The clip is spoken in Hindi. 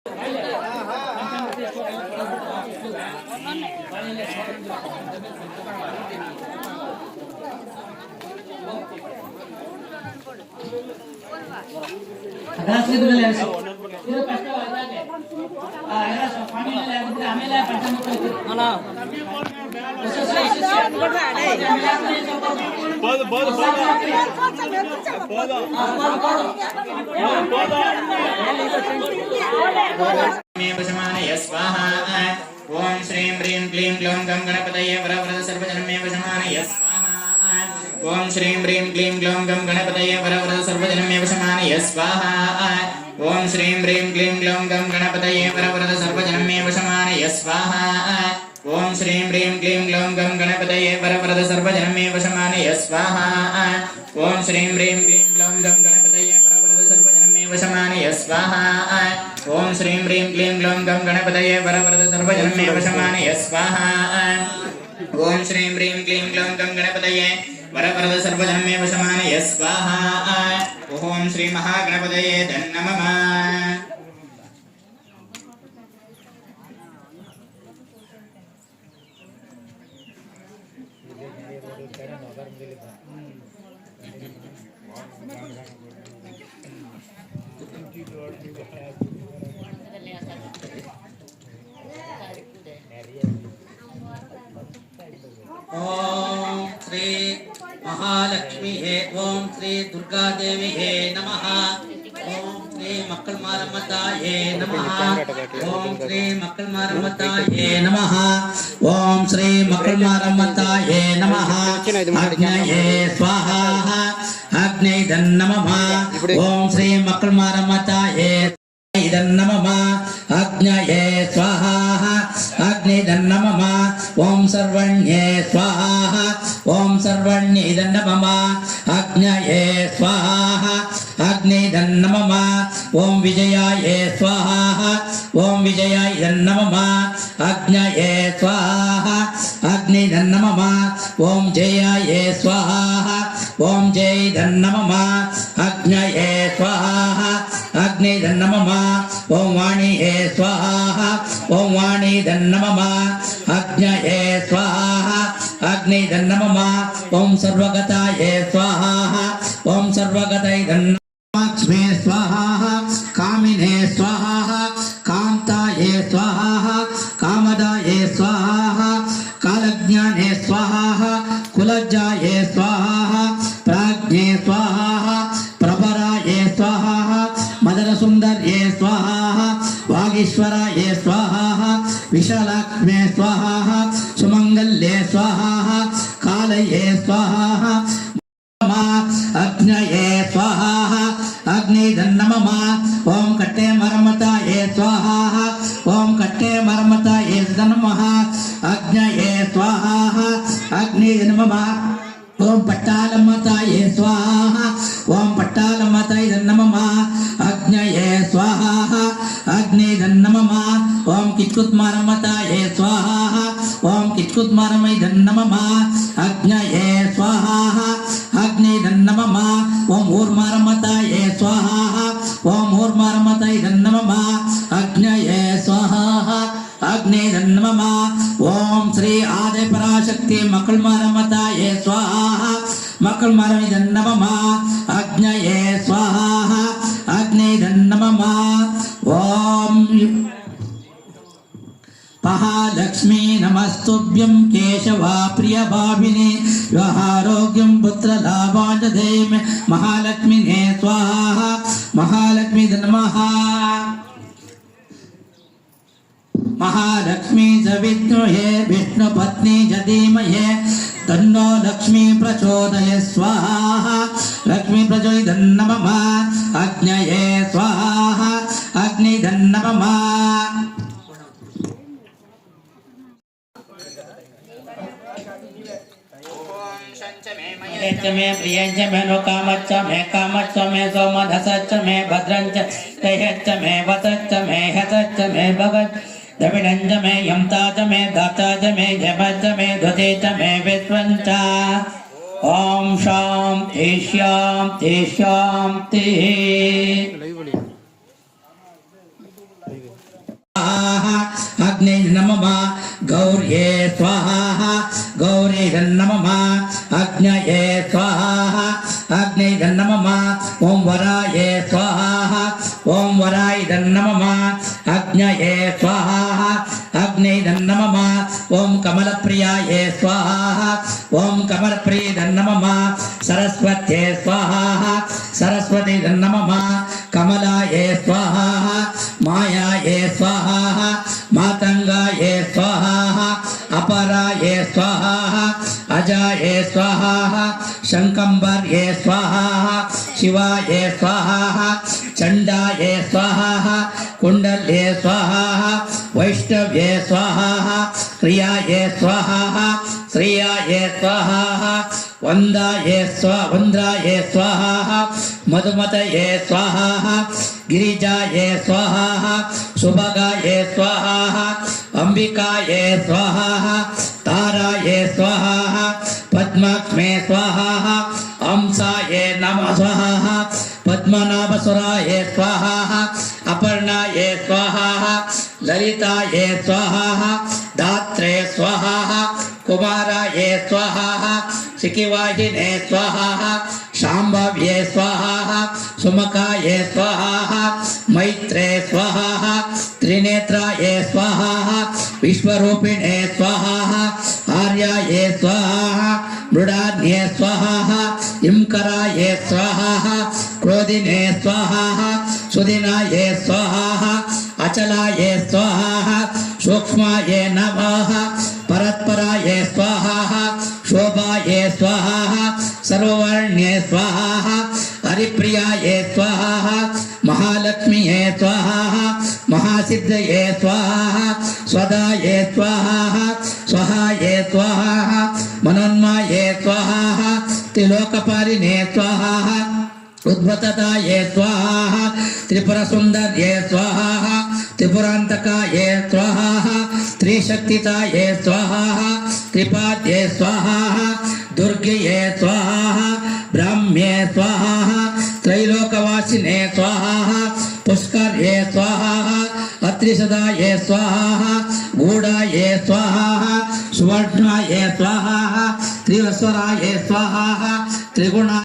ओम श्रीं ह्रीं क्लीं ग्लौं गं गणपतये वरवरद सर्वजनमे वशमानय स्वाहा। ओम श्रीं ह्रीं क्लीं ग्लौं गं गणपतये वरवरद सर्वजनमे वशमानय स्वाहा। ओम श्रीं ह्रीं क्लीं ग्लौं गं गणपतये वरवरद सर्वजनमे वशमानय स्वाहा। ओम श्रीं ह्रीं क्लीं ग्लौं गं गणपतये वरवरद सर्वजनमे वशमानय स्वाहा। ओम श्रीं ह्रीं क्लीं ग्लौं गं गणपतये वरवरद सर्वजनमे वशमानय स्वाहा। ओम श्रीं ह्रीं क्लीं ग्लौं गं गणपतये वरवरद सर्वजनमे वशमानय स्वाहा। ओम श्रीं ह्रीं क्लीं ग्लौं गं गणपतये वरवरद सर्वजनमे वशमानय स्वाहा। ओम श्री महागणपतये नमः। ओम श्री महालक्ष्मी हे ओम श्री दुर्गा देवी हे नमः। ओम श्री मक्कल मारम्मताये नमः। ओम श्री मक्कल मारम्मताये नमः। ओम श्री मक्कल मारम्मताये नमः। अग्नये स्वाहा अग्ने नमः। ओम श्री मक्कल मारम्मताये नमः। अग्नये स्वाहा अग्ने नमः। ओम सर्वण्ये स्वाहा ओम सर्वण्ये नमः। अग्नये स्वाहा अग्ने नमः। ओम विजयाय स्वाहा ओम विजयाय नमः। अग्नये स्वाहा अग्ने नमः। ओम जयाय स्वाहा ओम जय नमः। अग्नये स्वाहा अग्ने नमः। ओम वाणीये स्वाहा ओम वाणी नमः। अग्नये स्वाहा अग्ने नमः। ओम सर्वगताय स्वाहा ओम सर्वगताय लक्ष्मी स्वाहा कामिने स्वाहा कांताये स्वाहा कामदाये स्वाहा कालज्ञाने स्वाहा कुलज्जाये स्वाहा प्राज्ञे स्वाहा प्रभराये स्वाहा मदन सुंदर्ये स्वाहा वागीश्वराये स्वाहा विशालाक्ष्मे स्वाहा सुमंगल्ये स्वाहा कालये स्वाहा अग्नये स्वाहा अग्नि नमः। ओम कट्टे मरमताये स्वाहा ओम कट्टे मरमताये नमः। अग्नये स्वाहा अग्नि नमः। ओम पट्टालमताये स्वाहा ओम पट्टालमताये नमः। अग्नये स्वाहा अग्नि नमः। ओम किच्कुत्मारमताये स्वाहा ओम किच्कुत्मारमय नमः। अग्नये स्वाहा अग्नि नमः। ओम ऊर्मारमताये स्वाहा ओम ऊर्मारमताये नमः। अग्नये स्वाहा अग्नि नमः। ओम श्री आदि पराशक्ति मक्कल मारमताये स्वाहा मक्कल मारमय नमः। अग्नये स्वाहा अग्नि नमः। ओम महालक्ष्मी नमस्तुभ्यं केशवा प्रिय भाविने विवाहारोग्यं पुत्र लाभांच देहि महालक्ष्मी ने स्वाहा महालक्ष्मी नमः। महालक्ष्मी च विद्महे विष्णुपत्नी च धीमहि तन्नो लक्ष्मी प्रचोदयात् स्वाहा लक्ष्मी प्रचोदयात् नमः। अग्नये स्वाहा अग्नि नमः। मे प्रियंच मे लोकामच्च मे कामच्च मे सोमधसच्च मे भद्रंच तैहच्च मे वसच्च मे हसच्च मे भगच्च दविणंच मे यमताच मे दाताच मे जपच्च मे ध्वतेच मे विश्वंच। ओम शांति शांति शांति। अग्ने नमः गौर्ये स्वाहा गौरी नमः अग्नये स्वाहा अग्ने नमः ओम वराये स्वाहा ओम वराय नमः अग्नये स्वाहा अग्ने नमः ओम कमलप्रियाये स्वाहा ओम कमलप्रिय नमः सरस्वत्ये स्वाहा सरस्वती नमः कमलाये स्वाहा मायाये स्वाहा मातंगाये स्वाहा अपराये स्वाहा अजाये स्वाहा शंकंबर्ये स्वाहा शिवाये स्वाहा चंडाये स्वाहा कुंडल्ये स्वाहा वैष्णव्ये स्वाहा क्रियाये स्वाहा श्रियाये स्वाहा वंदाये वंद्राये स्वाहा मधुमतये स्वाहा गिरिजाये स्वाहा सुभगाये स्वाहा अंबिकाये स्वाहा ताराये स्वाहा पद्माक्ष्मे स्वाहा अंसाये नमः स्वाहा पद्मनाभसुराये स्वाहा अपर्णाये स्वाहा ललिताये स्वाहा दात्रे स्वाहा कुमाराये स्वाहा शिखिवाहिने स्वाहा शाम्भव्ये स्वाहा सुमकाये स्वाहा मैत्रे स्वाहा त्रिनेत्राये स्वाहा विश्वरूपिणे स्वाहा आर्याये स्वाहा मृडान्ये स्वाहा इम्कराये स्वाहा क्रोधिने स्वाहा सुदिनाये स्वाहा अचलाये स्वाहा सूक्ष्माये नमः परत्पराये स्वाहा शोभाये स्वाहा सर्ववर्ण्ये स्वाहा हरिप्रियाये स्वाहा महालक्ष्मीये स्वाहा महासिद्धये स्वाहा स्वदाये स्वाहा स्वाहाये स्वाहा मनोन्माये स्वाहा त्रिलोकपालिने स्वाहा उद्भतताये स्वाहा त्रिपुरसुंदर्ये स्वाहा त्रिपुरांतकाये स्वाहा त्रिशक्तिताये स्वाहा त्रिपाद्ये स्वाहा दुर्गये स्वाहा ब्राह्म्ये स्वाहा त्रैलोकवासिने स्वाहा पुष्कर्ये स्वाहा अत्रिसदाये स्वाहा गूढाये स्वाहा सुवर्णाये स्वाहा त्रिवस्वराये स्वाहा त्रिगुणा